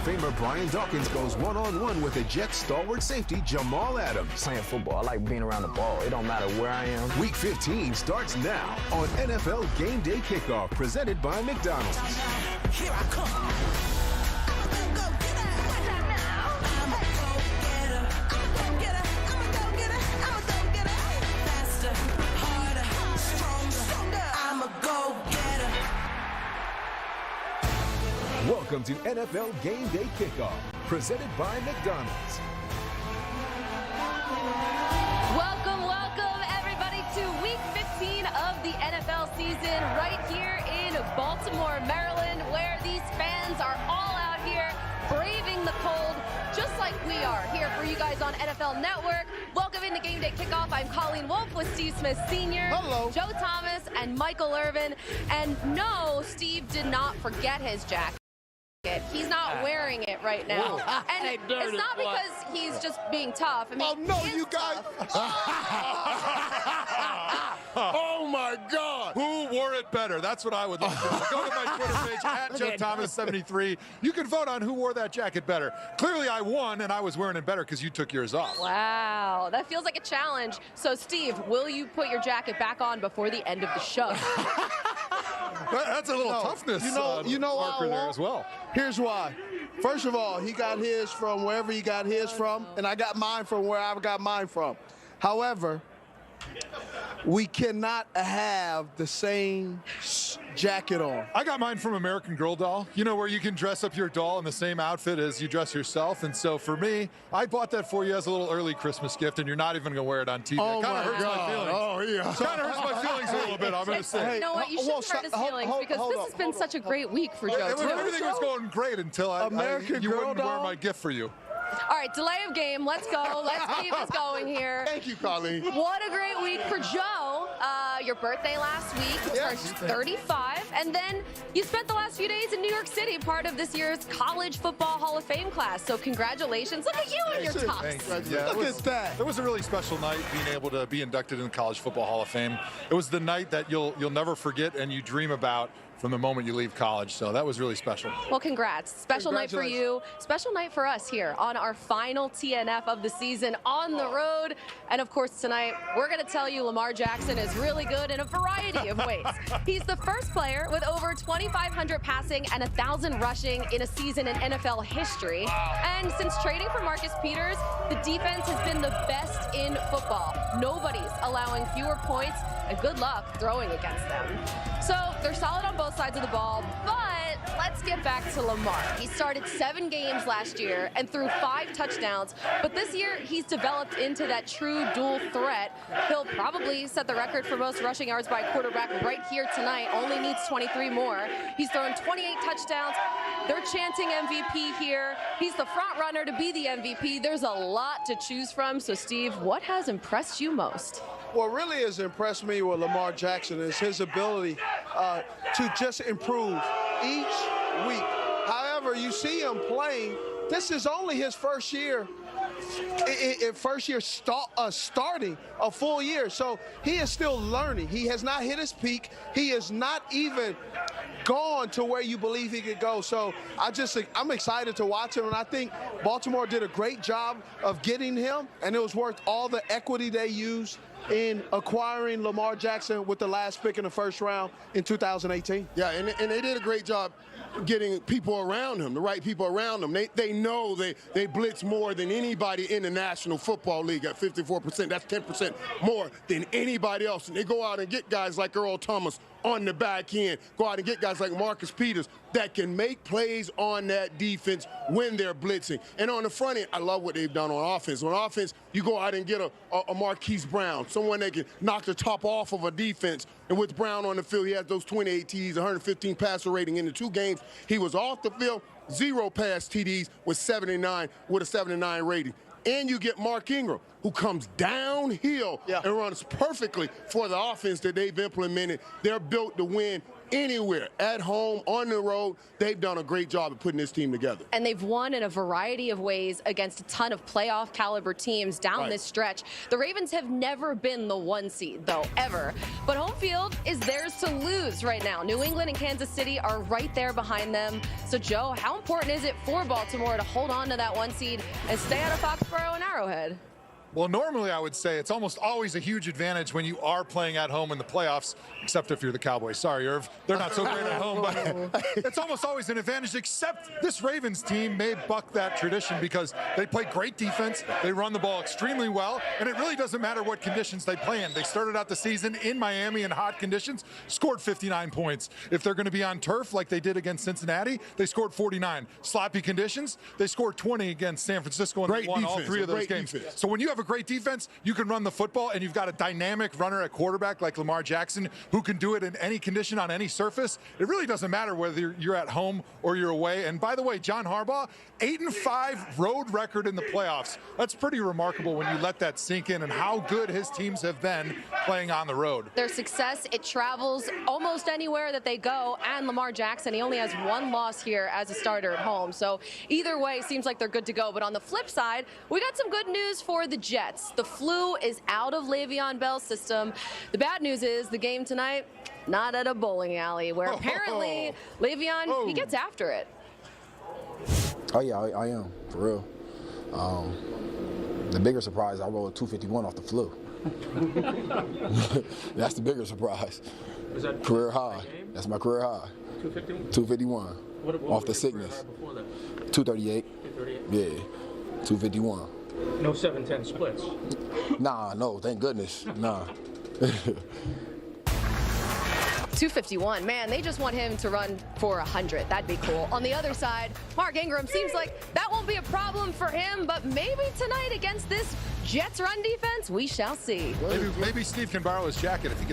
Famer Brian Dawkins goes one-on-one with the Jets stalwart safety Jamal Adams. Playing football, I like being around the ball. It don't matter where I am. Week 15 starts now on NFL Game Day Kickoff, presented by McDonald's. Here I come. Welcome to NFL Game Day Kickoff, presented by McDonald's. Welcome, everybody, to Week 15 of the NFL season right here in Baltimore, Maryland, where these fans are all out here braving the cold, just like we are here for you guys on NFL Network. Welcome into Game Day Kickoff. I'm Colleen Wolfe with Steve Smith Sr., Hello. Joe Thomas, and Michael Irvin. And no, Steve did not forget his jacket. He's not wearing it right now. And it's not because he's just being tough. I mean, Oh, no, you guys. Oh, my God. Who wore it better? That's what I would like to know. Go to my Twitter page, at Joe Thomas73. You can vote on who wore that jacket better. Clearly, I won, and I was wearing it better because you took yours off. Wow, that feels like a challenge. So, Steve, will you put your jacket back on before the end of the show? That's a little toughness marker there as well. Here's why. First of all, he got his from wherever he got his from, and I got mine from where I got mine from. However, we cannot have the same jacket on. I got mine from American Girl Doll, you know, where you can dress up your doll in the same outfit as you dress yourself. And so for me, I bought that for you as a little early Christmas gift, and you're not even going to wear it on TV. Oh, it kind of hurts my feelings. Oh, yeah. Kind of hurts my feelings a little bit, I'm going to say. You know what? You shouldn't hurt his feelings because this has been such a great week for Joe. Everything was going great until you Girl wouldn't wear Doll? my gift for you. All right, delay of game. Let's go. Let's keep this going here. Thank you, Colleen. What a great week for Joe. Your birthday last week, you turned 35, and then you spent the last few days in New York City, part of this year's College Football Hall of Fame class. So congratulations. Look at you and your tux. Look at that. It was a really special night being able to be inducted in the College Football Hall of Fame. It was the night that you'll never forget and you dream about from the moment you leave college. So that was really special. Well, congrats. Special night for you. Special night for us here on our final TNF of the season on the road. And of course, tonight, we're going to tell you Lamar Jackson is really good in a variety of ways. He's the first player with over 2,500 passing and 1,000 rushing in a season in NFL history. And since trading for Marcus Peters, the defense has been the best in football. Nobody's allowing fewer points, and good luck throwing against them. So they're solid on both sides of the ball, but let's get back to Lamar. He started 7 games last year and threw 5 touchdowns, but this year he's developed into that true dual threat. He'll probably set the record for most rushing yards by a quarterback right here tonight, only needs 23 more. He's thrown 28 touchdowns. They're chanting MVP here. He's the front runner to be the MVP. There's a lot to choose from. So, Steve, what has impressed you most? What really has impressed me with Lamar Jackson is his ability to just improve each week. However, you see him playing. This is only his first year. Starting a full year. So he is still learning. He has not hit his peak. He is not even gone to where you believe he could go. So I'm excited to watch him, and I think Baltimore did a great job of getting him, and it was worth all the equity they used in acquiring Lamar Jackson with the last pick in the first round in 2018. Yeah, and they did a great job getting people around him, the right people around him. They know they blitz more than anybody in the National Football League at 54%. That's 10% more than anybody else. And they go out and get guys like Earl Thomas on the back end, go out and get guys like Marcus Peters that can make plays on that defense when they're blitzing. And on the front end, I love what they've done on offense. On offense, you go out and get a Marquise Brown, someone that can knock the top off of a defense. And with Brown on the field, he has those 28 TDs, 115 passer rating in the 2 games. He was off the field, 0 pass TDs with a 79 rating. And you get Mark Ingram, who comes downhill and runs perfectly for the offense that they've implemented. They're built to win anywhere, at home, on the road. They've done a great job of putting this team together. And they've won in a variety of ways against a ton of playoff caliber teams down this stretch. The Ravens have never been the 1 seed, though, ever. But home field is theirs to lose right now. New England and Kansas City are right there behind them. So, Joe, how important is it for Baltimore to hold on to that 1 seed and stay out of Foxborough and Arrowhead? Well, normally I would say it's almost always a huge advantage when you are playing at home in the playoffs, except if you're the Cowboys. Sorry, Irv. They're not so great at home, but it's almost always an advantage, except this Ravens team may buck that tradition because they play great defense, they run the ball extremely well, and it really doesn't matter what conditions they play in. They started out the season in Miami in hot conditions, scored 59 points. If they're going to be on turf like they did against Cincinnati, they scored 49. Sloppy conditions, they scored 20 against San Francisco and they won all 3 of those games. So when you have a great defense, you can run the football, and you've got a dynamic runner at quarterback like Lamar Jackson who can do it in any condition on any surface. It really doesn't matter whether you're at home or you're away. And by the way, John Harbaugh, 8-5 road record in the playoffs. That's pretty remarkable when you let that sink in and how good his teams have been playing on the road. Their success, it travels almost anywhere that they go, and Lamar Jackson, he only has 1 loss here as a starter at home. So either way, seems like they're good to go. But on the flip side, we got some good news for the Jets. The flu is out of Le'Veon Bell's system. The bad news is the game tonight, not at a bowling alley, where apparently Le'Veon, he gets after it. Oh, yeah, I am, for real. The bigger surprise, I rolled a 251 off the flu. That's the bigger surprise. Was that career high? That's my career high. 251? 251 what off the sickness. Before that? 238. 238? Yeah, 251. No 7-10 splits? Nah, no, thank goodness. Nah. 251. Man, they just want him to run for 100. That'd be cool. On the other side, Mark Ingram seems like that won't be a problem for him, but maybe tonight against this Jets run defense, we shall see. Maybe Steve can borrow his jacket if he gets